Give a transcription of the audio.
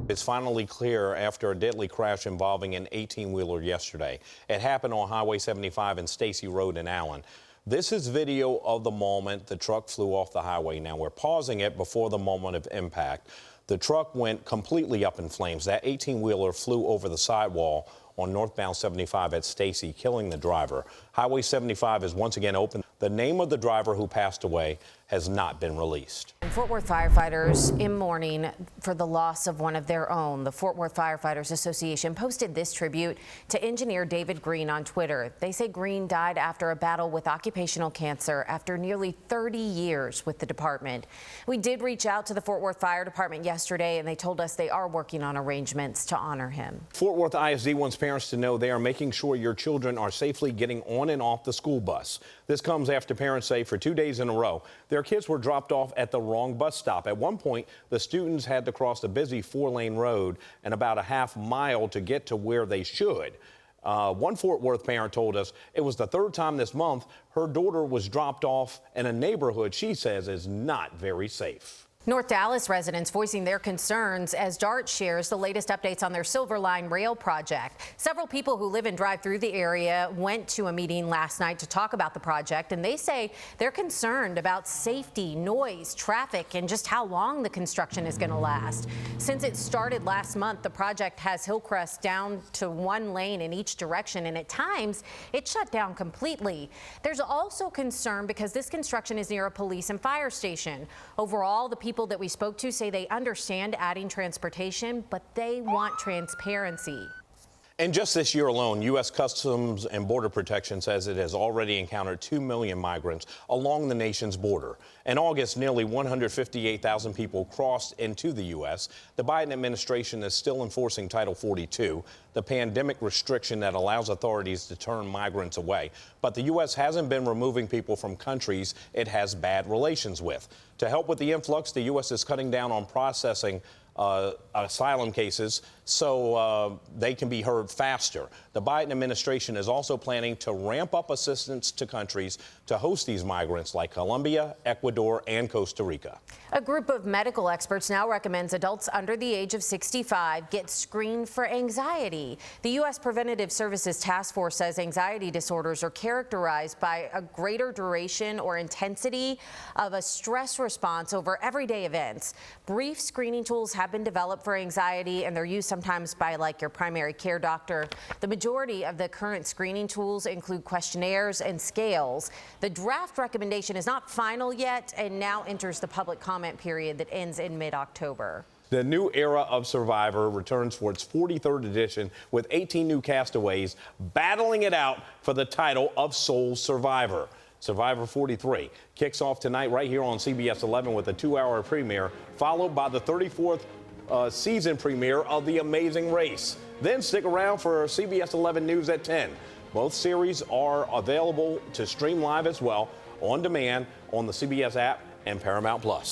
It's finally clear after a deadly crash involving an 18-wheeler yesterday. It happened on Highway 75 and Stacy Road in Allen. This is video of the moment the truck flew off the highway. Now we're pausing it before the moment of impact. The truck went completely up in flames. That 18-wheeler flew over the sidewall on northbound 75 at Stacy, killing the driver. Highway 75 is once again open. The name of the driver who passed away has not been released. Fort Worth firefighters in mourning for the loss of one of their own. The Fort Worth Firefighters Association posted this tribute to engineer David Green on Twitter. They say Green died after a battle with occupational cancer after nearly 30 years with the department. We did reach out to the Fort Worth Fire Department yesterday, and they told us they are working on arrangements to honor him. Fort Worth ISD wants parents to know they are making sure your children are safely getting on and off the school bus. This comes after parents say for 2 days in a row, their kids were dropped off at the wrong bus stop. At one point, the students had to cross a busy 4-lane road and about a half mile to get to where they should. One Fort Worth parent told us it was the third time this month her daughter was dropped off in a neighborhood she says is not very safe. North Dallas residents voicing their concerns as DART shares the latest updates on their Silver Line rail project. Several people who live and drive through the area went to a meeting last night to talk about the project, and they say they're concerned about safety, noise, traffic, and just how long the construction is going to last. Since it started last month, the project has Hillcrest down to 1 lane in each direction, and at times it shut down completely. There's also concern because this construction is near a police and fire station. Overall, the people that we spoke to say they understand adding transportation, but they want transparency. And just this year alone, U.S. Customs and Border Protection says it has already encountered 2 million migrants along the nation's border. In August, nearly 158,000 people crossed into the U.S. The Biden administration is still enforcing Title 42, the pandemic restriction that allows authorities to turn migrants away. But the U.S. hasn't been removing people from countries it has bad relations with. To help with the influx, the U.S. is cutting down on processing asylum cases so they can be heard faster. The Biden administration is also planning to ramp up assistance to countries to host these migrants like Colombia, Ecuador, and Costa Rica. A group of medical experts now recommends adults under the age of 65 get screened for anxiety. The U.S. Preventative Services Task Force says anxiety disorders are characterized by a greater duration or intensity of a stress response over everyday events. Brief screening tools have been developed for anxiety, and they're used sometimes by like your primary care doctor. The majority of the current screening tools include questionnaires and scales. The draft recommendation is not final yet and now enters the public comment period that ends in mid-October. The new era of Survivor returns for its 43rd edition with 18 new castaways battling it out for the title of Sole Survivor. Survivor 43 kicks off tonight right here on CBS 11 with a 2-hour premiere, followed by the 34th season premiere of The Amazing Race. Then stick around for CBS 11 News at 10. Both series are available to stream live as well on demand on the CBS app and Paramount Plus.